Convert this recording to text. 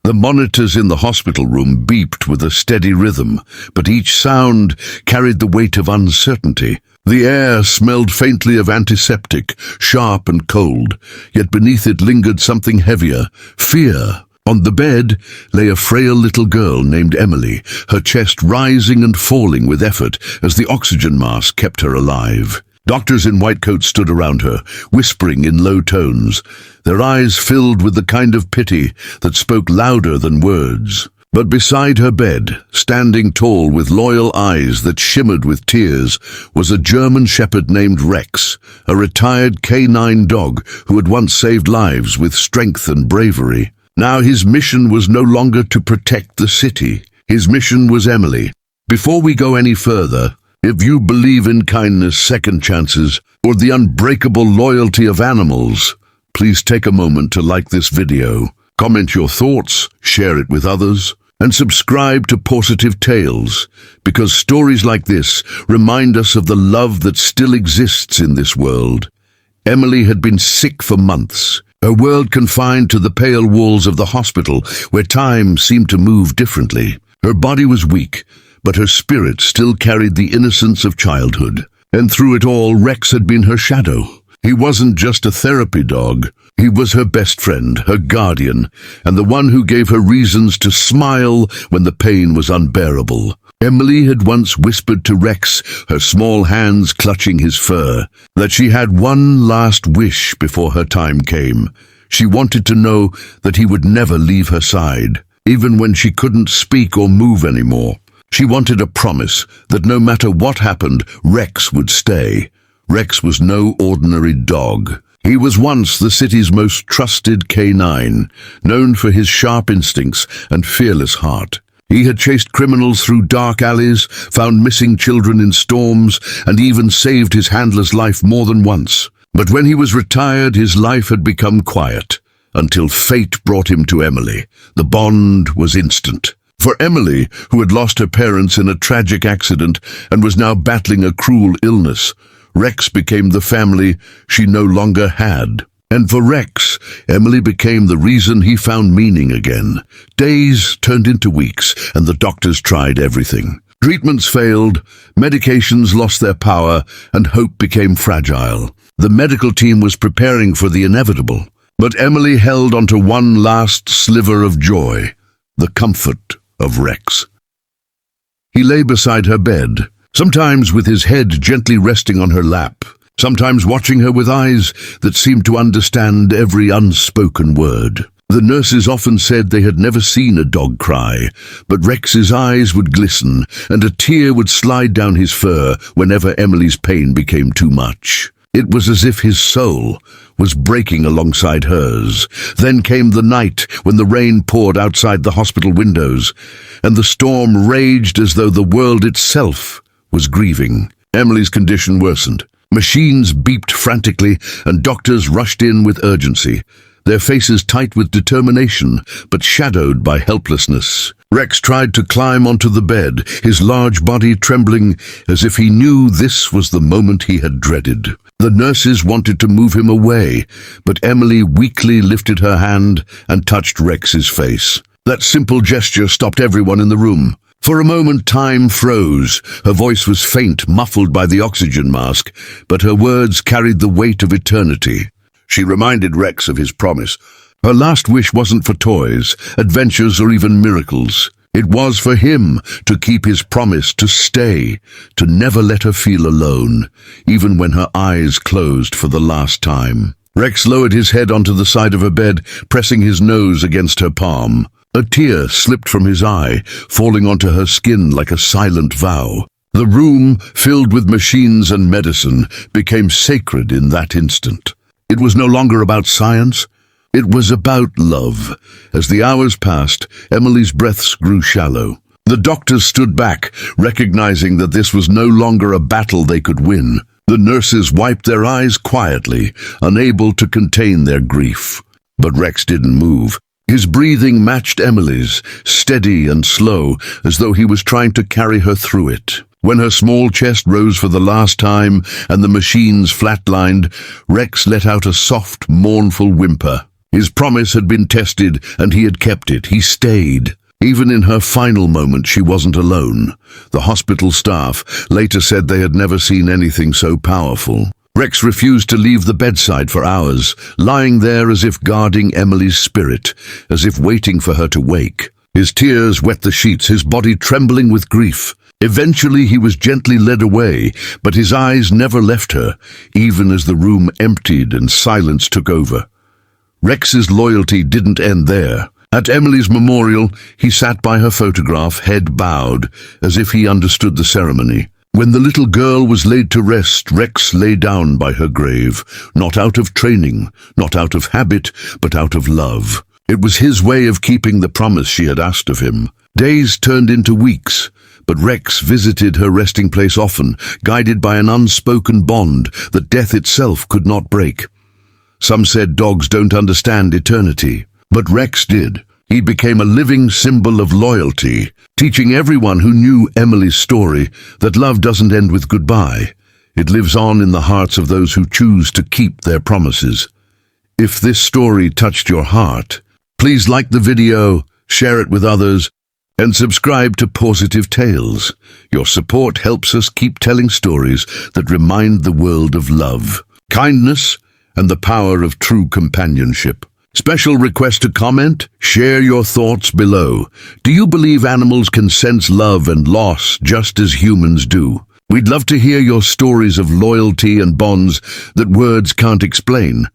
The monitors in the hospital room beeped with a steady rhythm, but each sound carried the weight of uncertainty. The air smelled faintly of antiseptic, sharp and cold, yet beneath it lingered something heavier, fear. On the bed lay a frail little girl named Emily, her chest rising and falling with effort as the oxygen mask kept her alive. Doctors in white coats stood around her, whispering in low tones, their eyes filled with the kind of pity that spoke louder than words. But beside her bed, standing tall with loyal eyes that shimmered with tears, was a German shepherd named Rex, a retired canine dog who had once saved lives with strength and bravery. Now his mission was no longer to protect the city. His mission was Emily. Before we go any further, if you believe in kindness, second chances, or the unbreakable loyalty of animals, please take a moment to like this video, comment your thoughts, share it with others, and subscribe to Positive Tales, because stories like this remind us of the love that still exists in this world. Emily had been sick for months, her world confined to the pale walls of the hospital where time seemed to move differently. Her body was weak, but her spirit still carried the innocence of childhood. And through it all, Rex had been her shadow. He wasn't just a therapy dog. He was her best friend, her guardian, and the one who gave her reasons to smile when the pain was unbearable. Emily had once whispered to Rex, her small hands clutching his fur, that she had one last wish before her time came. She wanted to know that he would never leave her side, even when she couldn't speak or move anymore. She wanted a promise that no matter what happened, Rex would stay. Rex was no ordinary dog. He was once the city's most trusted canine, known for his sharp instincts and fearless heart. He had chased criminals through dark alleys, found missing children in storms, and even saved his handler's life more than once. But when he was retired, his life had become quiet, until fate brought him to Emily. The bond was instant. For Emily, who had lost her parents in a tragic accident and was now battling a cruel illness, Rex became the family she no longer had. And for Rex, Emily became the reason he found meaning again. Days turned into weeks, and the doctors tried everything. Treatments failed, medications lost their power, and hope became fragile. The medical team was preparing for the inevitable, but Emily held onto one last sliver of joy, the comfort of Rex. He lay beside her bed, sometimes with his head gently resting on her lap, sometimes watching her with eyes that seemed to understand every unspoken word. The nurses often said they had never seen a dog cry, but Rex's eyes would glisten and a tear would slide down his fur whenever Emily's pain became too much. It was as if his soul was breaking alongside hers. Then came the night when the rain poured outside the hospital windows, and the storm raged as though the world itself was grieving. Emily's condition worsened. Machines beeped frantically, and doctors rushed in with urgency, their faces tight with determination, but shadowed by helplessness. Rex tried to climb onto the bed, his large body trembling as if he knew this was the moment he had dreaded. The nurses wanted to move him away, but Emily weakly lifted her hand and touched Rex's face. That simple gesture stopped everyone in the room. For a moment, time froze. Her voice was faint, muffled by the oxygen mask, but her words carried the weight of eternity. She reminded Rex of his promise. Her last wish wasn't for toys, adventures, or even miracles. It was for him to keep his promise, to stay, to never let her feel alone, even when her eyes closed for the last time. Rex lowered his head onto the side of her bed, pressing his nose against her palm. A tear slipped from his eye, falling onto her skin like a silent vow. The room, filled with machines and medicine, became sacred in that instant. It was no longer about science. It was about love. As the hours passed, Emily's breaths grew shallow. The doctors stood back, recognizing that this was no longer a battle they could win. The nurses wiped their eyes quietly, unable to contain their grief. But Rex didn't move. His breathing matched Emily's, steady and slow, as though he was trying to carry her through it. When her small chest rose for the last time and the machines flatlined, Rex let out a soft, mournful whimper. His promise had been tested, and he had kept it. He stayed. Even in her final moment, she wasn't alone. The hospital staff later said they had never seen anything so powerful. Rex refused to leave the bedside for hours, lying there as if guarding Emily's spirit, as if waiting for her to wake. His tears wet the sheets, his body trembling with grief. Eventually he was gently led away, but his eyes never left her, even as the room emptied and silence took over. Rex's loyalty didn't end there. At Emily's memorial, he sat by her photograph, head bowed, as if he understood the ceremony. When the little girl was laid to rest, Rex lay down by her grave, not out of training, not out of habit, but out of love. It was his way of keeping the promise she had asked of him. Days turned into weeks, but Rex visited her resting place often, guided by an unspoken bond that death itself could not break. Some said dogs don't understand eternity, but Rex did. He became a living symbol of loyalty, teaching everyone who knew Emily's story that love doesn't end with goodbye. It lives on in the hearts of those who choose to keep their promises. If this story touched your heart, please like the video, share it with others, and subscribe to Positive Tales. Your support helps us keep telling stories that remind the world of love, kindness, and the power of true companionship. Special request to comment, share your thoughts below. Do you believe animals can sense love and loss just as humans do? We'd love to hear your stories of loyalty and bonds that words can't explain.